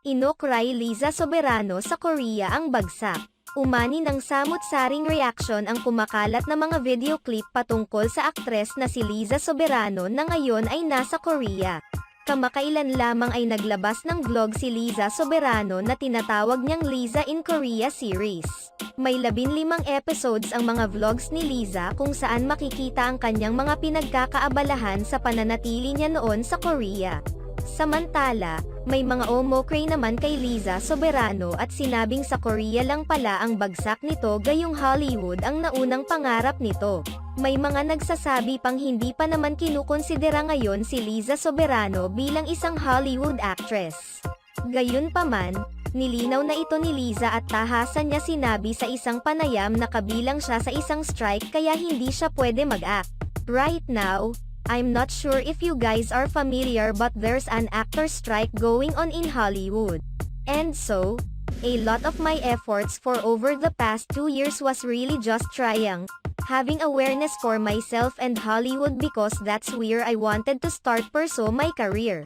Inokray Liza Soberano sa Korea ang bagsak. Umani ng samut-saring reaksyon ang kumakalat na mga video clip patungkol sa aktres na si Liza Soberano na ngayon ay nasa Korea. Kamakailan lamang ay naglabas ng vlog si Liza Soberano na tinatawag niyang Liza in Korea series. May 15 episodes ang mga vlogs ni Liza kung saan makikita ang kanyang mga pinagkakaabalahan sa pananatili niya noon sa Korea. Samantala, may mga umokray naman kay Liza Soberano at sinabing sa Korea lang pala ang bagsak nito gayong Hollywood ang naunang pangarap nito. May mga nagsasabi pang hindi pa naman kinukonsidera ngayon si Liza Soberano bilang isang Hollywood actress. Gayunpaman, nilinaw na ito ni Liza at tahasan niya sinabi sa isang panayam na kabilang siya sa isang strike kaya hindi siya pwede mag-act. Right now, I'm not sure if you guys are familiar but there's an actor strike going on in Hollywood. And so, a lot of my efforts for over the past 2 years was really just trying, having awareness for myself and Hollywood because that's where I wanted to start pursue my career.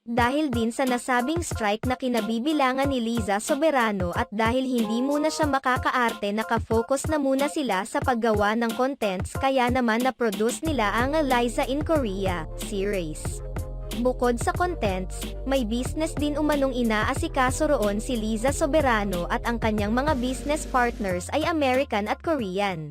Dahil din sa nasabing strike na kinabibilangan ni Liza Soberano at dahil hindi muna siya makakaarte nakafocus na muna sila sa paggawa ng contents kaya naman na-produce nila ang Liza in Korea series. Bukod sa contents, may business din umanong inaasikaso roon si Liza Soberano at ang kanyang mga business partners ay American at Korean.